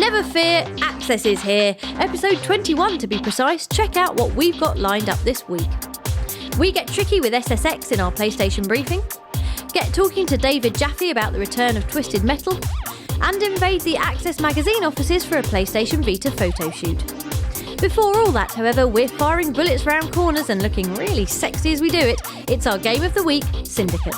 Never fear, Access is here. Episode 21 to be precise. Check out what we've got lined up this week. We get tricky with SSX in our PlayStation briefing, get talking to David Jaffe about the return of Twisted Metal, and invade the Access magazine offices for a PlayStation Vita photo shoot. Before all that, however, we're firing bullets round corners and looking really sexy as we do it. It's our game of the week, Syndicate.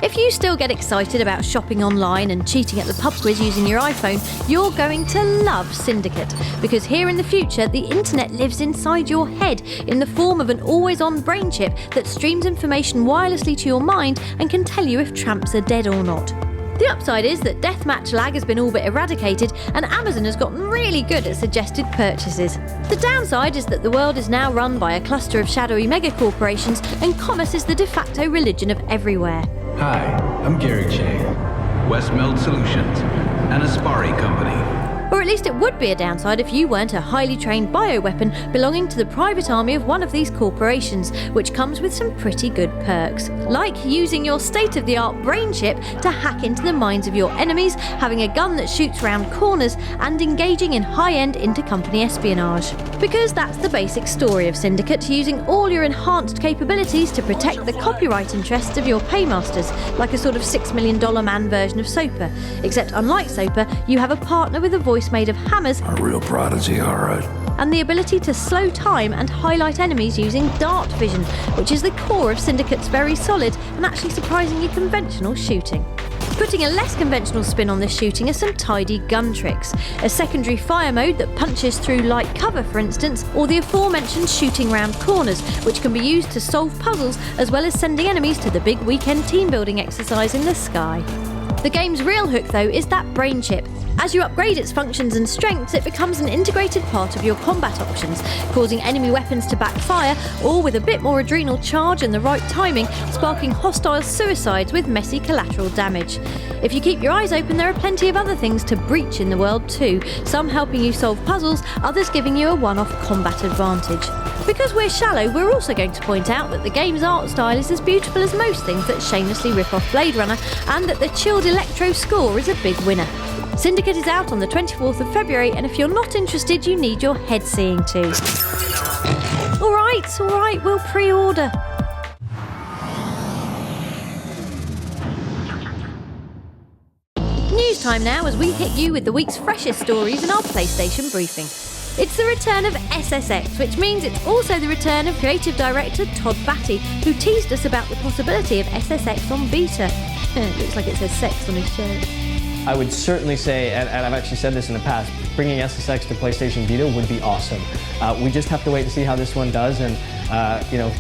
If you still get excited about shopping online and cheating at the pub quiz using your iPhone, you're going to love Syndicate, because here in the future, the internet lives inside your head in the form of an always-on brain chip that streams information wirelessly to your mind and can tell you if tramps are dead or not. The upside is that deathmatch lag has been all but eradicated, and Amazon has gotten really good at suggested purchases. The downside is that the world is now run by a cluster of shadowy megacorporations, and commerce is the de facto religion of everywhere. Hi, I'm Gary Che, Westmeld Solutions, an Aspari company. Or at least it would be a downside if you weren't a highly trained bioweapon belonging to the private army of one of these corporations, which comes with some pretty good perks. Like using your state-of-the-art brain chip to hack into the minds of your enemies, having a gun that shoots round corners, and engaging in high-end intercompany espionage. Because that's the basic story of Syndicate, using all your enhanced capabilities to protect the copyright interests of your paymasters, like a sort of $6 million man version of Soper. Except unlike Soper, you have a partner with a voice made of hammers, a real prodigy, alright, and the ability to slow time and highlight enemies using dart vision, which is the core of Syndicate's very solid and actually surprisingly conventional shooting. Putting a less conventional spin on this shooting are some tidy gun tricks. A secondary fire mode that punches through light cover, for instance, or the aforementioned shooting round corners, which can be used to solve puzzles as well as sending enemies to the big weekend team building exercise in the sky. The game's real hook, though, is that brain chip. As you upgrade its functions and strengths, it becomes an integrated part of your combat options, causing enemy weapons to backfire, or with a bit more adrenal charge and the right timing, sparking hostile suicides with messy collateral damage. If you keep your eyes open, there are plenty of other things to breach in the world too, some helping you solve puzzles, others giving you a one-off combat advantage. Because we're shallow, we're also going to point out that the game's art style is as beautiful as most things that shamelessly rip off Blade Runner, and that the chilled electro score is a big winner. Syndicate is out on the 24th of February, and if you're not interested, you need your head seeing too. Alright, we'll pre-order. News time now as we hit you with the week's freshest stories in our PlayStation briefing. It's the return of SSX, which means it's also the return of creative director Todd Batty, who teased us about the possibility of SSX on Vita. It looks like it says sex on his shirt. I would certainly say, and I've actually said this in the past, bringing SSX to PlayStation Vita would be awesome. We just have to wait to see how this one does, and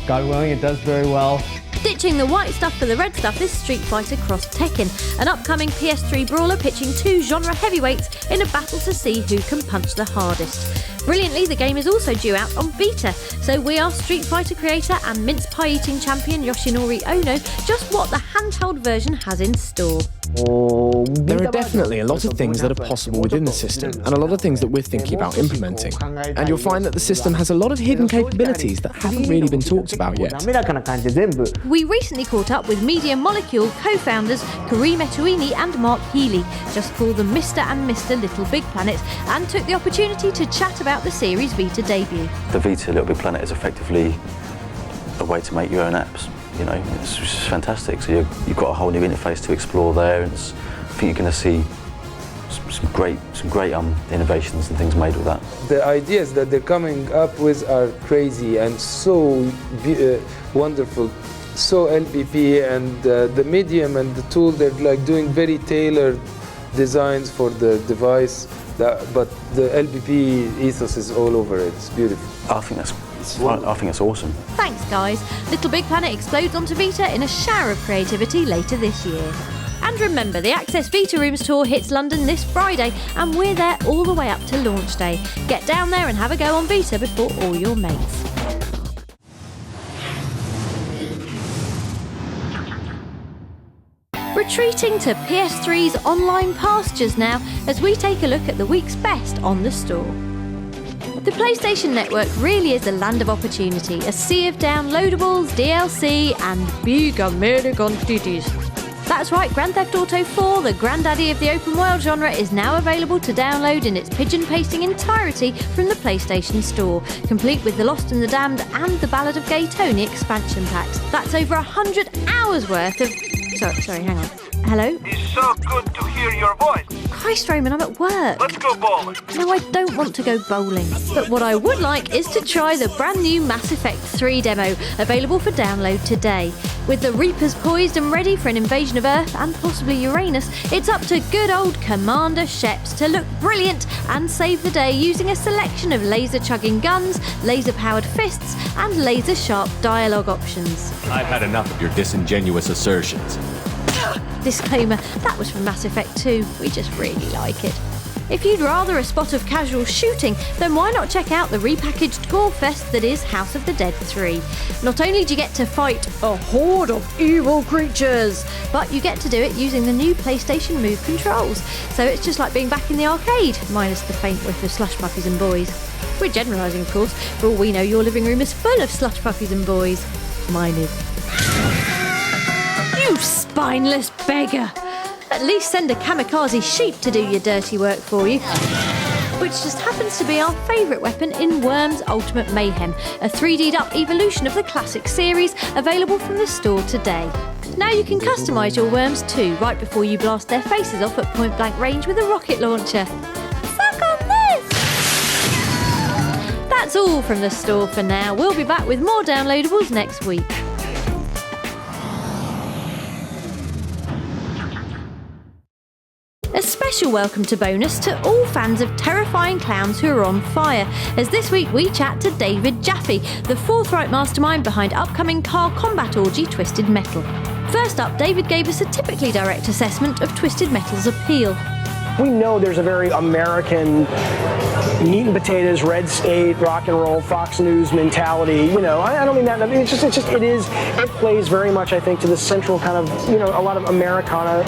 God willing, it does very well. Ditching the white stuff for the red stuff is Street Fighter Cross Tekken, an upcoming PS3 brawler pitching two genre heavyweights in a battle to see who can punch the hardest. Brilliantly, the game is also due out on Vita, so we asked Street Fighter creator and mince pie eating champion Yoshinori Ono just what the handheld version has in store. There are definitely a lot of things that are possible within the system, and a lot of things that we're thinking about implementing. And you'll find that the system has a lot of hidden capabilities that haven't really been talked about yet. We recently caught up with Media Molecule co-founders Kareem Etouini and Mark Healy, just called them Mr. and Mr. Little Big Planet, and took the opportunity to chat about the series' Vita debut. The Vita Little Big Planet is effectively a way to make your own apps. You know, it's just fantastic. So you've got a whole new interface to explore there, and I think you're going to see some great innovations and things made with that. The ideas that they're coming up with are crazy and so wonderful, so LPP, and the medium and the tool, they're like doing very tailored designs for the device. But the LPP ethos is all over it. It's beautiful. I think that's awesome. Thanks, guys. Little Big Planet explodes onto Vita in a shower of creativity later this year. And remember, the Access Vita Rooms tour hits London this Friday, and we're there all the way up to launch day. Get down there and have a go on Vita before all your mates. Retreating to PS3's online pastures now as we take a look at the week's best on the store. The PlayStation Network really is a land of opportunity, a sea of downloadables, DLC, and big American titties. That's right, Grand Theft Auto 4, the granddaddy of the open world genre, is now available to download in its pigeon-pasting entirety from the PlayStation Store, complete with The Lost and the Damned and the Ballad of Gay Tony expansion packs. That's over 100 hours worth of... Sorry, hang on. Hello? It's so good to hear your voice. Christ, Roman, I'm at work. Let's go bowling. No, I don't want to go bowling. But what I would like is to try the brand new Mass Effect 3 demo, available for download today. With the Reapers poised and ready for an invasion of Earth and possibly Uranus, it's up to good old Commander Sheps to look brilliant and save the day using a selection of laser-chugging guns, laser-powered fists, and laser-sharp dialogue options. I've had enough of your disingenuous assertions. Disclaimer, that was from Mass Effect 2. We just really like it. If you'd rather a spot of casual shooting, then why not check out the repackaged gore fest that is House of the Dead 3. Not only do you get to fight a horde of evil creatures, but you get to do it using the new PlayStation Move controls. So it's just like being back in the arcade, minus the faint whiff of slush puppies and boys. We're generalising, of course. For all we know, your living room is full of slush puppies and boys. Mine is. You spineless beggar! At least send a kamikaze sheep to do your dirty work for you. Which just happens to be our favourite weapon in Worms Ultimate Mayhem, a 3D'd up evolution of the classic series, available from the store today. Now you can customise your worms too, right before you blast their faces off at point blank range with a rocket launcher. Suck on this! That's all from the store for now. We'll be back with more downloadables next week. A special welcome to bonus to all fans of terrifying clowns who are on fire, as this week we chat to David Jaffe, the forthright mastermind behind upcoming car combat orgy Twisted Metal. First up, David gave us a typically direct assessment of Twisted Metal's appeal. We know there's a very American meat and potatoes, red state, rock and roll, Fox News mentality. You know, I don't mean that. I mean, it plays very much, I think, to the central kind of, you know, a lot of Americana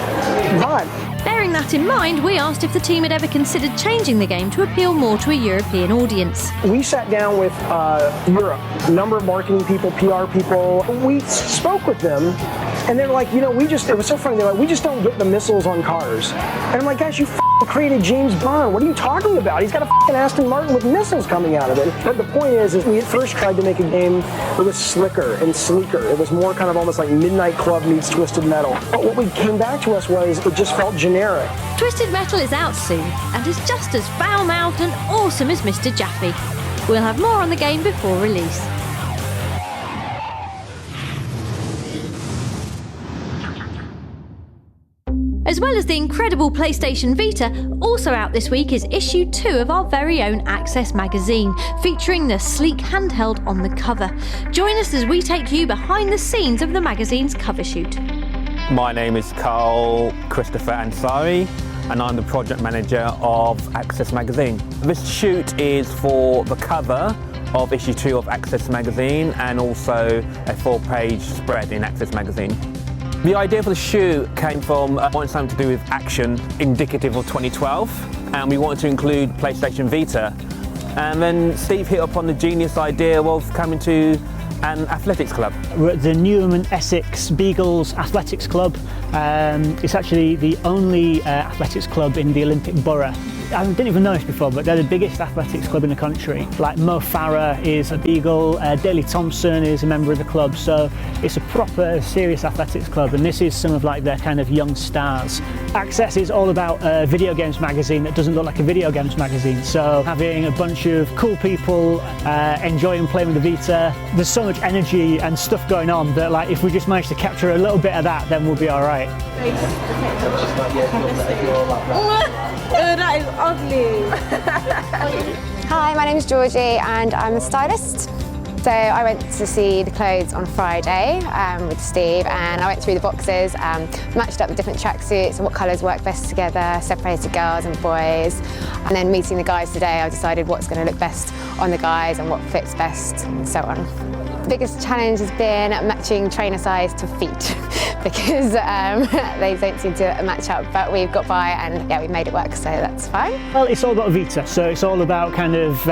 vibe. Bearing that in mind, we asked if the team had ever considered changing the game to appeal more to a European audience. We sat down with Europe, a number of marketing people, PR people. We spoke with them, and they were like, you know, it was so funny, they're like, we just don't get the missiles on cars. And I'm like, guys, you created James Bond. What are you talking about? He's got a Aston Martin with missiles coming out of it. But the point is we at first tried to make a game that was slicker and sleeker. It was more kind of almost like Midnight Club meets Twisted Metal. But what we came back to us was it just felt generic. Twisted Metal is out soon and is just as foul-mouthed and awesome as Mr. Jaffe. We'll have more on the game before release. As well as the incredible PlayStation Vita, also out this week is issue 2 of our very own Access magazine, featuring the sleek handheld on the cover. Join us as we take you behind the scenes of the magazine's cover shoot. My name is Carl Christopher Ansari, and I'm the project manager of Access magazine. This shoot is for the cover of issue 2 of Access magazine and also a 4-page spread in Access magazine. The idea for the shoot came from wanting something to do with action indicative of 2012, and we wanted to include PlayStation Vita. And then Steve hit upon the genius idea of coming to an athletics club. We're at the Newham and Essex Beagles Athletics Club. It's actually the only athletics club in the Olympic Borough. I didn't even know this before, but they're the biggest athletics club in the country. Like Mo Farah is a Beagle, Daley Thompson is a member of the club, so it's a proper serious athletics club, and this is some of like their kind of young stars. Access is all about a video games magazine that doesn't look like a video games magazine, so having a bunch of cool people enjoying playing with the Vita, there's so much energy and stuff going on that like if we just manage to capture a little bit of that, then we'll be all right. That is ugly. Hi, my name is Georgie and I'm a stylist. So I went to see the clothes on Friday with Steve, and I went through the boxes, matched up the different tracksuits and what colours work best together, separated girls and boys. And then meeting the guys today, I decided what's going to look best on the guys and what fits best and so on. The biggest challenge has been matching trainer size to feet because they don't seem to match up, but we've got by and yeah, we've made it work, so that's fine. Well, it's all about Vita, so it's all about kind of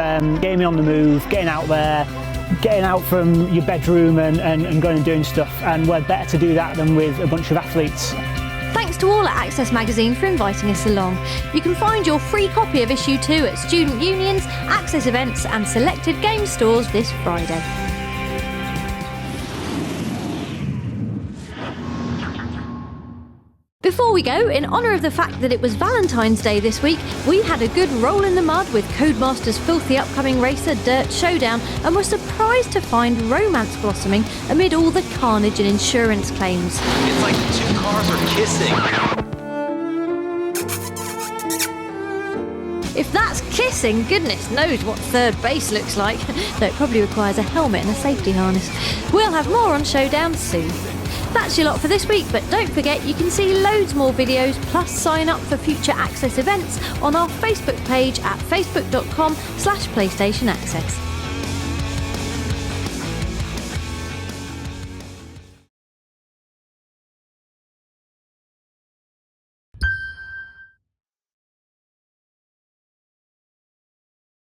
getting on the move, getting out there, getting out from your bedroom and going and doing stuff, and we're better to do that than with a bunch of athletes. Thanks to all at Access Magazine for inviting us along. You can find your free copy of issue 2 at student unions, Access events and selected game stores this Friday. Before we go, in honour of the fact that it was Valentine's Day this week, we had a good roll in the mud with Codemaster's filthy upcoming racer Dirt Showdown and were surprised to find romance blossoming amid all the carnage and insurance claims. It's like 2 cars are kissing. If that's kissing, goodness knows what third base looks like, though it probably requires a helmet and a safety harness. We'll have more on Showdown soon. That's your lot for this week, but don't forget you can see loads more videos plus sign up for future Access events on our Facebook page at facebook.com/PlayStation Access.